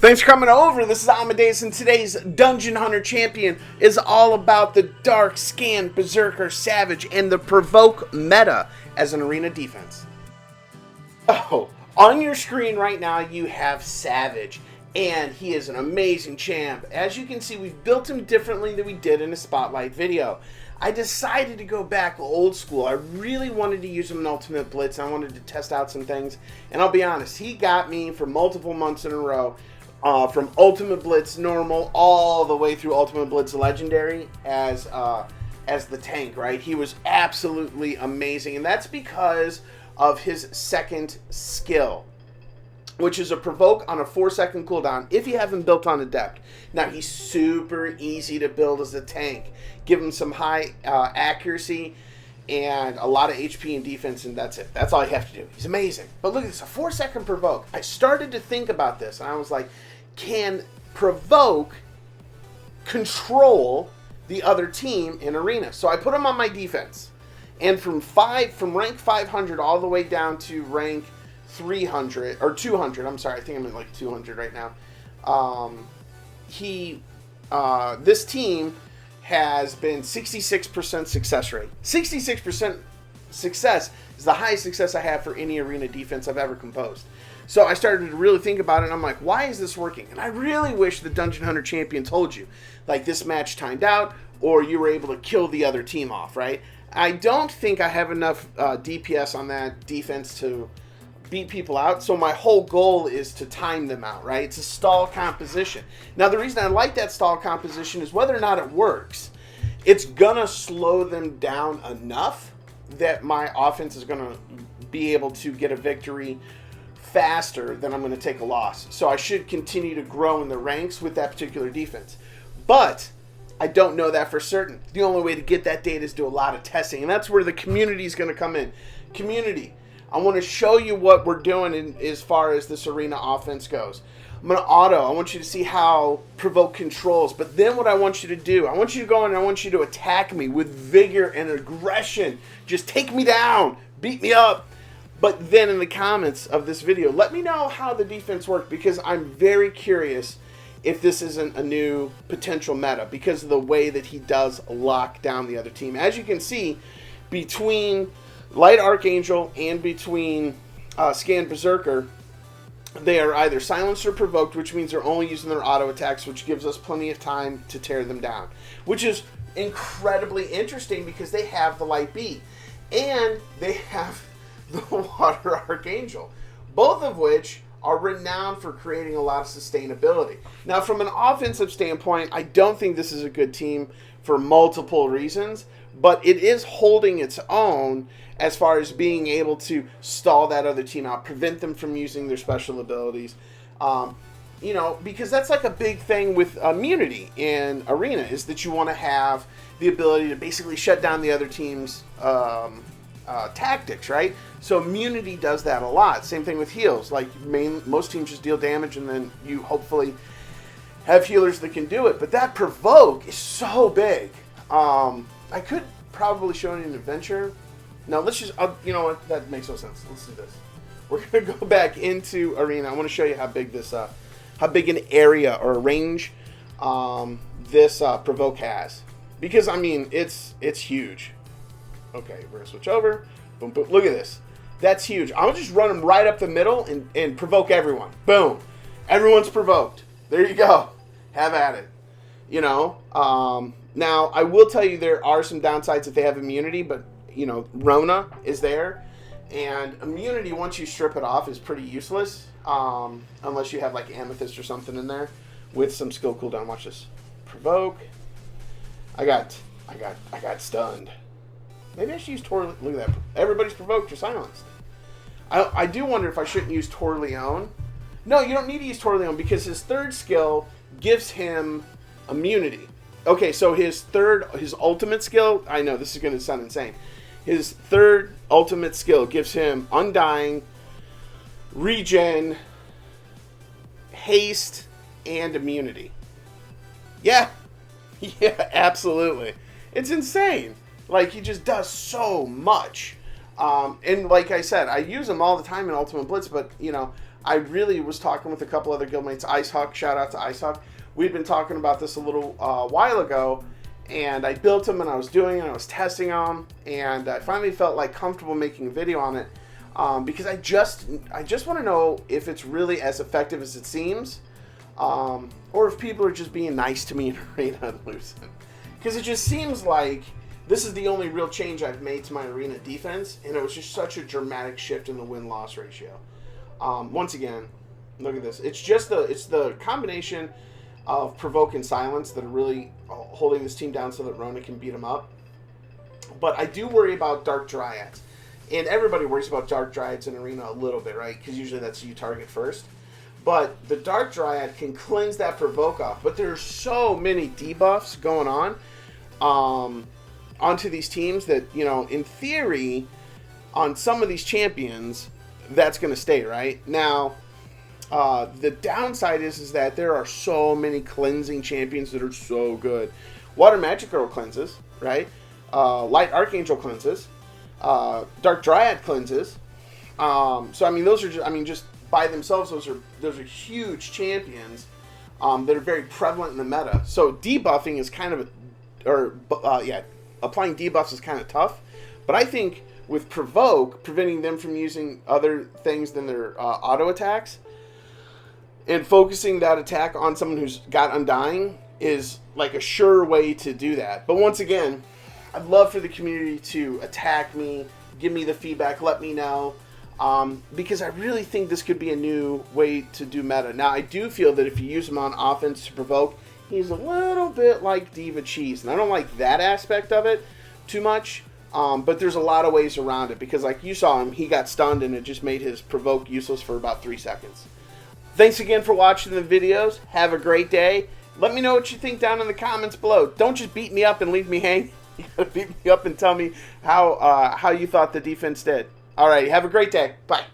Thanks for coming over. This is Amodeus, and today's Dungeon Hunter Champion is all about the Dark Scan, Berserker, Savage, and the Provoke meta as an arena defense. Oh, on your screen right now you have Savage, and he is an amazing champ. As you can see, we've built him differently than we did in a Spotlight video. I decided to go back old school. I really wanted to use him in Ultimate Blitz. I wanted to test out some things, and I'll be honest, he got me for multiple months in a row. From Ultimate Blitz normal all the way through Ultimate Blitz Legendary as the tank, right? He was absolutely amazing, and that's because of his second skill, which is a Provoke on a 4-second cooldown if you have him built on Adept. Now, he's super easy to build as a tank. Give him some high accuracy and a lot of HP and defense, and that's it. That's all you have to do. He's amazing. But look at this, a 4-second Provoke. I started to think about this, and I was like, can Provoke control the other team in Arena? So I put him on my defense. And from rank 500 all the way down to rank 300, or 200, I'm sorry, I think I'm at like 200 right now. This team has been 66% success rate. 66% success is the highest success I have for any arena defense I've ever composed. So I started to really think about it, and I'm like, why is this working? And I really wish the Dungeon Hunter Champion told you, like, this match timed out, or you were able to kill the other team off, right? I don't think I have enough DPS on that defense to beat people out, so my whole goal is to time them out, right? It's a stall composition. Now, the reason I like that stall composition is whether or not it works, it's gonna slow them down enough that my offense is gonna be able to get a victory faster than I'm gonna take a loss. So I should continue to grow in the ranks with that particular defense. But I don't know that for certain. The only way to get that data is do a lot of testing, and that's where the community is gonna come in. Community, I want to show you what we're doing as far as this arena offense goes. I'm going to auto. I want you to see how Provoke controls. But then what I want you to do, I want you to go in and I want you to attack me with vigor and aggression. Just take me down. Beat me up. But then in the comments of this video, let me know how the defense worked, because I'm very curious if this isn't a new potential meta because of the way that he does lock down the other team. As you can see, between Light Archangel and between Scan Berserker, they are either silenced or provoked, which means they're only using their auto attacks, which gives us plenty of time to tear them down, which is incredibly interesting because they have the Light Beat and they have the Water Archangel, both of which are renowned for creating a lot of sustainability. Now, from an offensive standpoint, I don't think this is a good team for multiple reasons, but it is holding its own as far as being able to stall that other team out, prevent them from using their special abilities. You know, because that's like a big thing with immunity in Arena, is that you want to have the ability to basically shut down the other team's tactics, right? So immunity does that a lot. Same thing with heals. Like, most teams just deal damage, and then you hopefully have healers that can do it. But that Provoke is so big. I could probably show you an adventure. Now let's just, you know what, that makes no sense. Let's do this. We're going to go back into Arena. I want to show you how big this, how big an area or a range this Provoke has. Because, I mean, it's huge. Okay, we're going to switch over. Boom, boom. Look at this. That's huge. I'll just run them right up the middle and provoke everyone. Boom. Everyone's provoked. There you go. Have at it. You know, now, I will tell you there are some downsides if they have immunity, but, you know, Rona is there, and immunity, once you strip it off, is pretty useless, unless you have, like, Amethyst or something in there with some skill cooldown. Watch this. Provoke. I got stunned. Maybe I should use Tor. Look at that. Everybody's provoked or silenced. I do wonder if I shouldn't use Tor Leon. No, you don't need to use Tor Leon because his third skill gives him immunity. Okay, so his ultimate skill, I know this is going to sound insane. His third ultimate skill gives him Undying, Regen, Haste, and Immunity. Yeah. Yeah, absolutely. It's insane. Like, he just does so much. And like I said, I use him all the time in Ultimate Blitz, but, you know, I really was talking with a couple other guildmates. Icehawk, shout out to Icehawk. We'd been talking about this a little while ago, and I built them and I was doing it and I was testing them, and I finally felt like comfortable making a video on it because I just want to know if it's really as effective as it seems, or if people are just being nice to me in Arena and losing. Because it just seems like this is the only real change I've made to my Arena defense, and it was just such a dramatic shift in the win-loss ratio. Once again, look at this. It's the combination of Provoke and Silence that are really holding this team down so that Rona can beat them up. But I do worry about Dark Dryads. And everybody worries about Dark Dryads in Arena a little bit, right? Because usually that's who you target first. But the Dark Dryad can cleanse that Provoke off. But there's so many debuffs going on onto these teams that, you know, in theory, on some of these champions, that's going to stay, right? Now, the downside is that there are so many cleansing champions that are so good. Water Magic Girl cleanses, right? Light Archangel cleanses. Dark Dryad cleanses. So, I mean, those are just by themselves, those are huge champions that are very prevalent in the meta. So, debuffing is kind of applying debuffs is kind of tough. But I think with Provoke, preventing them from using other things than their auto attacks, and focusing that attack on someone who's got Undying is like a sure way to do that. But once again, I'd love for the community to attack me, give me the feedback, let me know, because I really think this could be a new way to do meta. Now, I do feel that if you use him on offense to Provoke, he's a little bit like Diva Cheese, and I don't like that aspect of it too much. But there's a lot of ways around it, because like you saw him, he got stunned and it just made his Provoke useless for about 3 seconds. Thanks again for watching the videos. Have a great day. Let me know what you think down in the comments below. Don't just beat me up and leave me hanging. You gotta beat me up and tell me how you thought the defense did. All right, have a great day. Bye.